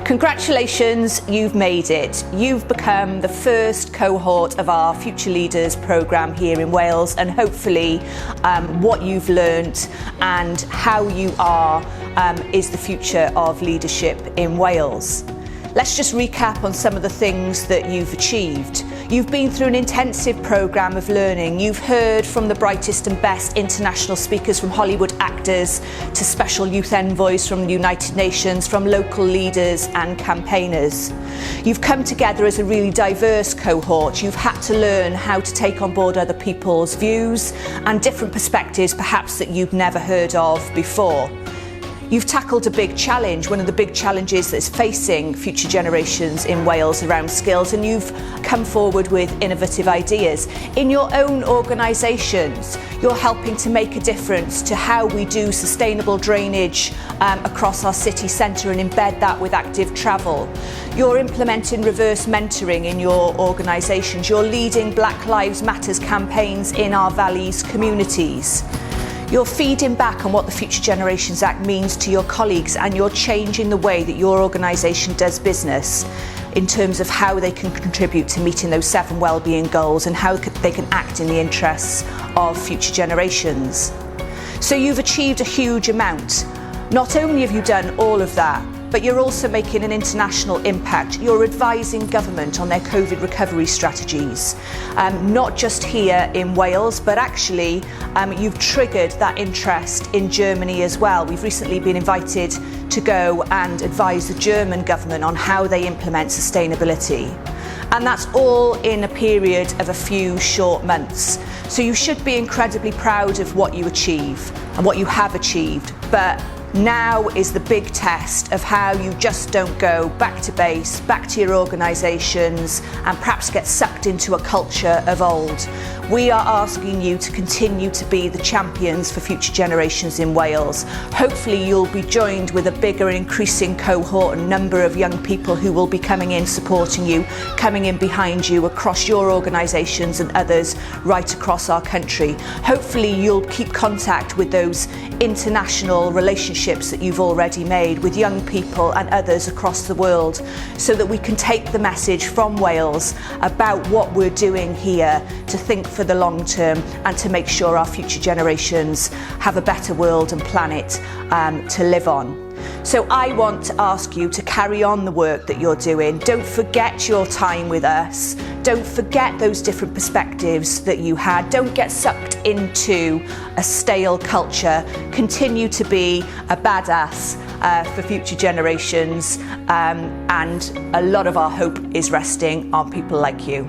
Congratulations, you've made it. You've become the first cohort of our Future Leaders programme here in Wales, and hopefully what you've learnt and how you are is the future of leadership in Wales. Let's just recap on some of the things that you've achieved. You've been through an intensive programme of learning. You've heard from the brightest and best international speakers, from Hollywood actors to special youth envoys from the United Nations, from local leaders and campaigners. You've come together as a really diverse cohort. You've had to learn how to take on board other people's views and different perspectives, perhaps that you've never heard of before. You've tackled a big challenge, one of the big challenges that's facing future generations in Wales around skills, and you've come forward with innovative ideas. In your own organisations, you're helping to make a difference to how we do sustainable drainage across our city centre and embed that with active travel. You're implementing reverse mentoring in your organisations. You're leading Black Lives Matters campaigns in our valleys communities. You're feeding back on what the Future Generations Act means to your colleagues, and you're changing the way that your organisation does business in terms of how they can contribute to meeting those 7 wellbeing goals and how they can act in the interests of future generations. So you've achieved a huge amount. Not only have you done all of that, but you're also making an international impact. You're advising government on their COVID recovery strategies, not just here in Wales, but actually you've triggered that interest in Germany as well. We've recently been invited to go and advise the German government on how they implement sustainability. And that's all in a period of a few short months. So you should be incredibly proud of what you achieve and what you have achieved. But now is the big test of how you just don't go back to base, back to your organisations, and perhaps get sucked into a culture of old. We are asking you to continue to be the champions for future generations in Wales. Hopefully you'll be joined with a bigger and increasing cohort and number of young people who will be coming in, supporting you, coming in behind you across your organisations and others right across our country. Hopefully you'll keep contact with those international relationships that you've already made with young people and others across the world, so that we can take the message from Wales about what we're doing here to think for the long term and to make sure our future generations have a better world and planet to live on. So I want to ask you to carry on the work that you're doing. Don't forget your time with us. Don't forget those different perspectives that you had. Don't get sucked into a stale culture. Continue to be a badass for future generations, and a lot of our hope is resting on people like you.